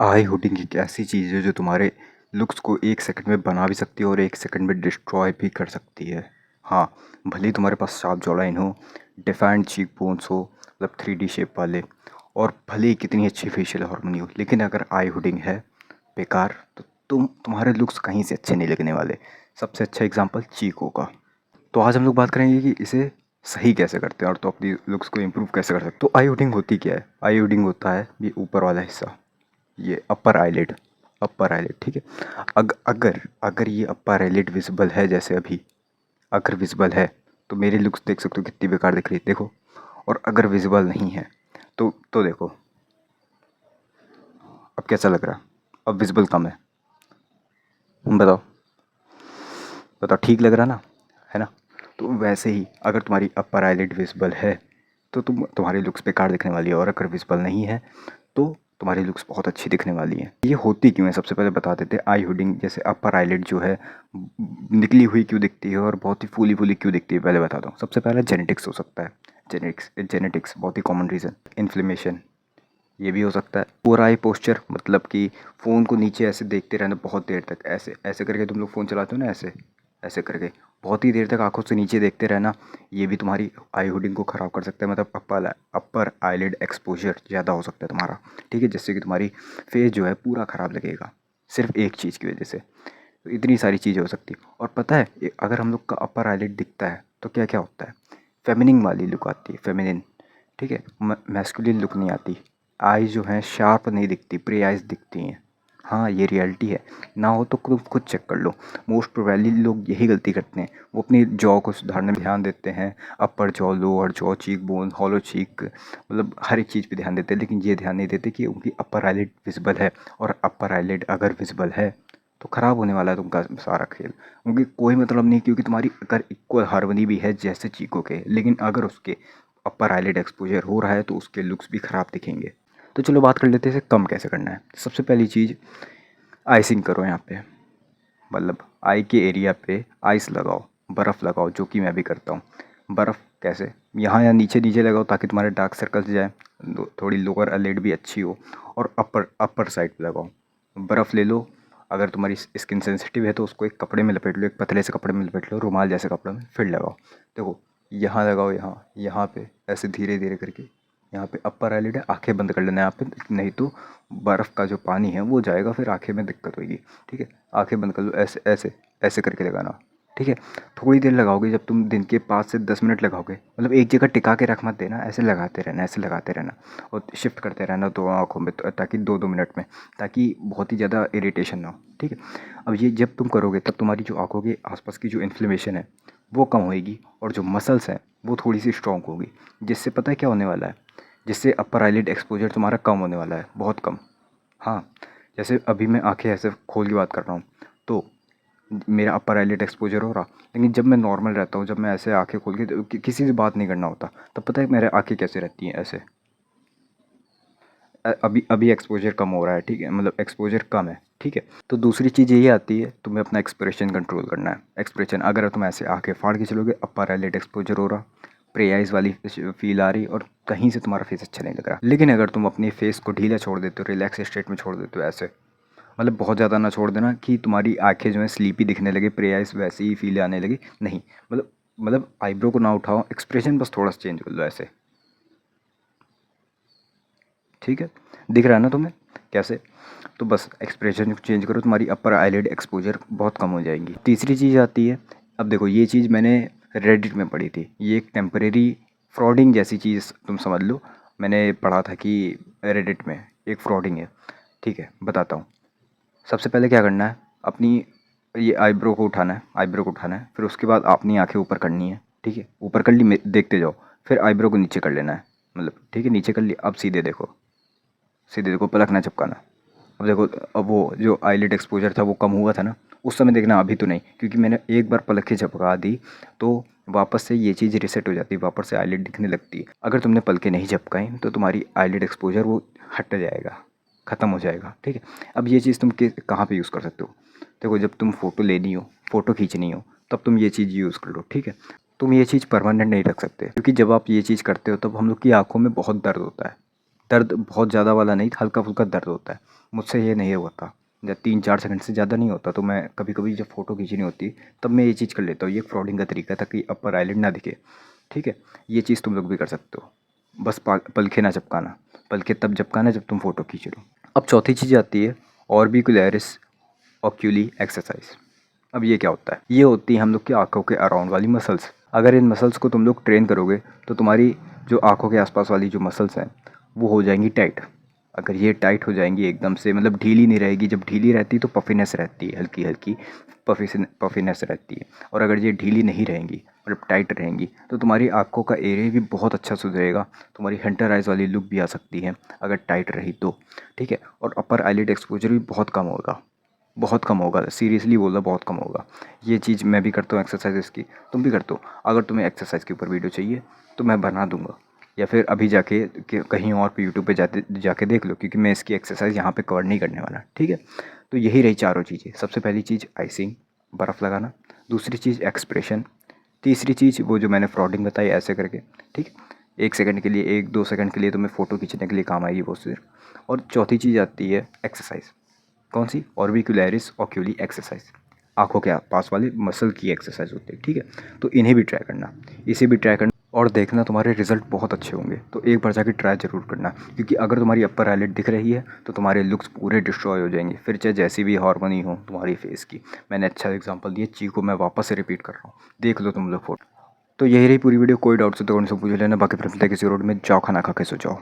आई हुडिंग एक ऐसी चीज़ है जो तुम्हारे लुक्स को 1 सेकंड में बना भी सकती है और 1 सेकंड में डिस्ट्रॉय भी कर सकती है। हाँ, भले ही तुम्हारे पास शार्प जॉ लाइन हो, डिफाइंड चीक बोन्स हो, मतलब 3D शेप वाले, और भले ही कितनी अच्छी फेशियल हार्मनी हो, लेकिन अगर आई हुडिंग है बेकार, तो तुम्हारे लुक्स कहीं से अच्छे नहीं लगने वाले। सबसे अच्छा एग्जांपल चीको का। तो आज हम लोग बात करेंगे कि इसे सही कैसे करते हैं और तो अपनी लुक्स को इम्प्रूव कैसे कर सकते हैं। तो आई हुडिंग होती क्या है? आई हुडिंग होता है ये ऊपर वाला हिस्सा, ये अपर आईलिड, ठीक है। अगर अगर ये अपर आईलिड विजिबल है, जैसे अभी अगर विजिबल है तो मेरी लुक्स देख सकते हो कितनी बेकार दिख रही है, देखो। और अगर विजिबल नहीं है तो देखो अब कैसा लग रहा है। अब विजिबल कम है, बताओ बताओ, ठीक लग रहा ना, है ना। तो वैसे ही अगर तुम्हारी अपर आईलिड विजिबल है तो तुम्हारी लुक्स बेकार दिखने वाली है, और अगर विजिबल नहीं है तो तुम्हारी लुक्स बहुत अच्छी दिखने वाली है। ये होती क्यों है, सबसे पहले बता देते हैं। आई हुडिंग जैसे अपर आईलिड जो है निकली हुई क्यों दिखती है और बहुत ही फूली फूली क्यों दिखती है, पहले बता दो। सबसे पहले जेनेटिक्स हो सकता है। जेनेटिक्स बहुत ही कॉमन रीज़न। इन्फ्लेमेशन, ये भी हो सकता है। पुअर आई पोस्चर, मतलब कि फ़ोन को नीचे ऐसे देखते रहना बहुत देर तक, ऐसे ऐसे करके तुम लोग फ़ोन चलाते हो ना, ऐसे ऐसे करके बहुत ही देर तक आंखों से नीचे देखते रहना, ये भी तुम्हारी आई हुडिंग को ख़राब कर सकता है। मतलब अपर आईलिड एक्सपोजर ज़्यादा हो सकता है तुम्हारा, ठीक है, जिससे कि तुम्हारी फेस जो है पूरा ख़राब लगेगा, सिर्फ एक चीज़ की वजह से। तो इतनी सारी चीज़ें हो सकती है। और पता है अगर हम लोग का अपर आईलिड दिखता है तो क्या क्या होता है, फेमिनिन वाली लुक आती है, फेमिनिन, ठीक है, मैस्कुलिन लुक नहीं आती। आईज जो हैं शार्प नहीं दिखती, प्री आइज दिखती हैं। हाँ, ये रियलिटी है। ना हो तो तुम खुद चेक कर लो। मोस्ट प्रोबेबली लोग यही गलती करते हैं, वो अपनी जॉ को सुधारने में ध्यान देते हैं, upper jaw, lower jaw, cheek bone, hollow cheek, मतलब हर एक चीज़ पे ध्यान देते हैं, लेकिन ये ध्यान नहीं देते कि उनकी अपर आईलिड विजिबल है। और अपर आईलिड अगर विजिबल है तो ख़राब होने वाला है तुमका सारा खेल। क्योंकि कोई मतलब नहीं, क्योंकि तुम्हारी अगर इक्वल हार्मनी भी है जैसे चीको के, लेकिन अगर उसके अपर आईलिड एक्सपोजर हो रहा है तो उसके लुक्स भी ख़राब दिखेंगे। तो चलो बात कर लेते हैं इसे कम कैसे करना है। सबसे पहली चीज़, आइसिंग करो यहाँ पे, मतलब आई के एरिया पे आइस लगाओ, बर्फ़ लगाओ, जो कि मैं भी करता हूँ। बर्फ़ कैसे, यहाँ या नीचे नीचे लगाओ ताकि तुम्हारे डार्क सर्कल्स जाए, थोड़ी लोअर आईलिड भी अच्छी हो, और अपर साइड पे लगाओ। बर्फ़ ले लो, अगर तुम्हारी स्किन सेंसिटिव है तो उसको एक कपड़े में लपेट लो, एक पतले से कपड़े में लपेट लो, रुमाल जैसे कपड़े में, फिर लगाओ। देखो, यहाँ लगाओ, यहाँ यहाँ पे ऐसे धीरे धीरे करके, यहाँ पे अपर आईलिड है, आंखें बंद कर लेना है यहाँ पे, नहीं तो बर्फ़ का जो पानी है वो जाएगा, फिर आंखें में दिक्कत होगी, ठीक है। आंखें बंद कर लो, ऐसे ऐसे ऐसे करके लगाना, ठीक है। थोड़ी देर लगाओगे, जब तुम दिन के 5 से 10 मिनट लगाओगे, मतलब एक जगह टिका के रख मत देना, ऐसे लगाते रहना, ऐसे लगाते रहना, और शिफ्ट करते रहना दो आँखों में, ताकि 2-2 मिनट में, ताकि बहुत ही ज़्यादा इरिटेशन ना हो, ठीक है। अब ये जब तुम करोगे तब तुम्हारी जो आँखों के आसपास की जो इन्फ्लेमेशन है वो कम होएगी, और जो मसल्स हैं वो थोड़ी सी स्ट्रॉन्ग होगी, जिससे पता है क्या होने वाला है, जिससे अपर आईलिड एक्सपोजर तुम्हारा कम होने वाला है, बहुत कम। हाँ, जैसे अभी मैं आंखें ऐसे खोल के बात कर रहा हूँ तो मेरा अपर आईलिड एक्सपोजर हो रहा, लेकिन जब मैं नॉर्मल रहता हूँ, जब मैं ऐसे आंखें खोल के किसी से बात नहीं करना होता, तब पता है मेरे आंखें कैसे रहती हैं, ऐसे। अभी अभी एक्सपोजर कम हो रहा है, ठीक है, मतलब एक्सपोजर कम है, ठीक है। तो दूसरी चीज़ यही आती है, तुम्हें अपना एक्सप्रेशन कंट्रोल करना है। एक्सप्रेशन, अगर तुम ऐसे आंखें फाड़ के चलोगे, अपर आईलिड एक्सपोजर हो रहा, प्री आइज वाली फील आ रही, और कहीं से तुम्हारा फेस अच्छा नहीं लग रहा। लेकिन अगर तुम अपनी फेस को ढीला छोड़ देते हो, रिलैक्स स्टेट में छोड़ देते हो, ऐसे, मतलब बहुत ज़्यादा ना छोड़ देना कि तुम्हारी आंखें जो है स्लीपी दिखने लगे, प्री आइज वैसी ही फील आने लगी, नहीं, मतलब आईब्रो को ना उठाओ, एक्सप्रेशन बस थोड़ा सा चेंज कर लो, ऐसे, ठीक है। दिख रहा है ना तुम्हें कैसे? तो बस एक्सप्रेशन चेंज करो, तुम्हारी अपर आईलिड एक्सपोजर बहुत कम हो जाएगी। तीसरी चीज़ आती है, अब देखो ये चीज़ मैंने रेडिट में पढ़ी थी, ये एक टेम्परेरी फ्रॉडिंग जैसी चीज़ तुम समझ लो। मैंने पढ़ा था कि रेडिट में एक फ्रॉडिंग है, ठीक है, बताता हूँ। सबसे पहले क्या करना है, अपनी ये आईब्रो को उठाना है, आईब्रो को उठाना है, फिर उसके बाद अपनी आंखें ऊपर करनी है, ठीक है, ऊपर कर ली, देखते जाओ, फिर आईब्रो को नीचे कर लेना है, मतलब ठीक है, नीचे कर ली, अब सीधे देखो, सीधे देखो, पलक ना चिपकाना। अब देखो, अब वो जो आईलिड एक्सपोजर था वो कम हुआ था ना, उस समय देखना, अभी तो नहीं, क्योंकि मैंने एक बार पलकें झपका दी तो वापस से ये चीज़ रिसेट हो जाती है, वापस से आईलिड दिखने लगती है। अगर तुमने पलकें नहीं झपकाई तो तुम्हारी आईलिड एक्सपोजर वो हट जाएगा, ख़त्म हो जाएगा, ठीक है। अब ये चीज़ तुम कहाँ पे यूज़ कर सकते हो, देखो, जब तुम फ़ोटो लेनी हो, फ़ोटो खींचनी हो, तब तुम ये चीज़ यूज़ कर लो, ठीक है। तुम ये चीज़ परमानेंट नहीं रख सकते, क्योंकि जब आप ये चीज़ करते हो तब हम लोग की आँखों में बहुत दर्द होता है, दर्द बहुत ज़्यादा वाला नहीं, हल्का-फुल्का दर्द होता है। मुझसे ये नहीं होता, जब 3-4 सेकंड से ज़्यादा नहीं होता, तो मैं कभी-कभी जब फ़ोटो खींचनी होती है तब मैं ये चीज़ कर लेता हूँ। ये फ्रॉडिंग का तरीका है ताकि अपर आईलिड ना दिखे, ठीक है? ये चीज़ तुम लोग भी कर सकते हो। बस पलकें ना झपकाना, पलकें तब झपकाना जब तुम फ़ोटो खींच रहे हो। अब चौथी चीज़ आती है ऑर्बिकुलरिस ओक्यूली एक्सरसाइज। अब ये क्या होता है? ये होती है हम लोग की आँखों के अराउंड वाली मसल्स। अगर इन मसल्स को तुम लोग ट्रेन करोगे तो तुम्हारी जो आँखों के आसपास वाली जो मसल्स हैं वो हो जाएंगी टाइट। अगर ये टाइट हो जाएंगी एकदम से, मतलब ढीली नहीं रहेगी, जब ढीली रहती है तो पफीनेस रहती है, हल्की हल्की पफीनेस रहती है। और अगर ये ढीली नहीं रहेंगी, मतलब टाइट रहेंगी, तो तुम्हारी आँखों का एरिया भी बहुत अच्छा सुधरेगा। तुम्हारी हंटर आइज़ वाली लुक भी आ सकती है अगर टाइट रही तो, ठीक है? और अपर आईलिड एक्सपोजर भी बहुत कम होगा, बहुत कम होगा, सीरियसली बोल रहा, बहुत कम होगा। ये चीज़ मैं भी करता हूँ एक्सरसाइज इसकी, तुम भी करते हो। अगर तुम्हें एक्सरसाइज के ऊपर वीडियो चाहिए तो मैं बना दूंगा, या फिर अभी जाके कहीं और पे यूट्यूब पे जाके देख लो, क्योंकि मैं इसकी एक्सरसाइज यहाँ पे कवर नहीं करने वाला, ठीक है? तो यही रही चारों चीज़ें। सबसे पहली चीज़ आइसिंग, बर्फ़ लगाना। दूसरी चीज़ एक्सप्रेशन। तीसरी चीज़ वो जो मैंने फ्रॉडिंग बताई ऐसे करके, ठीक है? 1 सेकंड के लिए, 1-2 सेकंड के लिए तुम्हें फ़ोटो खींचने के लिए काम आएगी वो सिर्फ। और चौथी चीज़ आती है एक्सरसाइज। कौन सी? ऑर्बिक्युलरिस ओक्यूली एक्सरसाइज। आँखों के पास वाले मसल की एक्सरसाइज होती है, ठीक है? तो इन्हें भी ट्राई करना, इसे भी ट्राई करना, और देखना तुम्हारे रिजल्ट बहुत अच्छे होंगे। तो एक बार जाके ट्राई ज़रूर करना, क्योंकि अगर तुम्हारी अपर आईलिड दिख रही है तो तुम्हारे लुक्स पूरे डिस्ट्रॉय हो जाएंगे, फिर चाहे जैसी भी हार्मनी हो तुम्हारी फेस की। मैंने अच्छा एग्जांपल दिया, चीज़ को मैं वापस से रिपीट कर रहा हूँ, देख लो तुम लोग फोटो। तो यही रही पूरी वीडियो। कोई डाउट्स हो तो कौन से पूछ लेना, बाकी फिर मिलते हैं किसी रोड में। जाओ खाना खा के सो जाओ।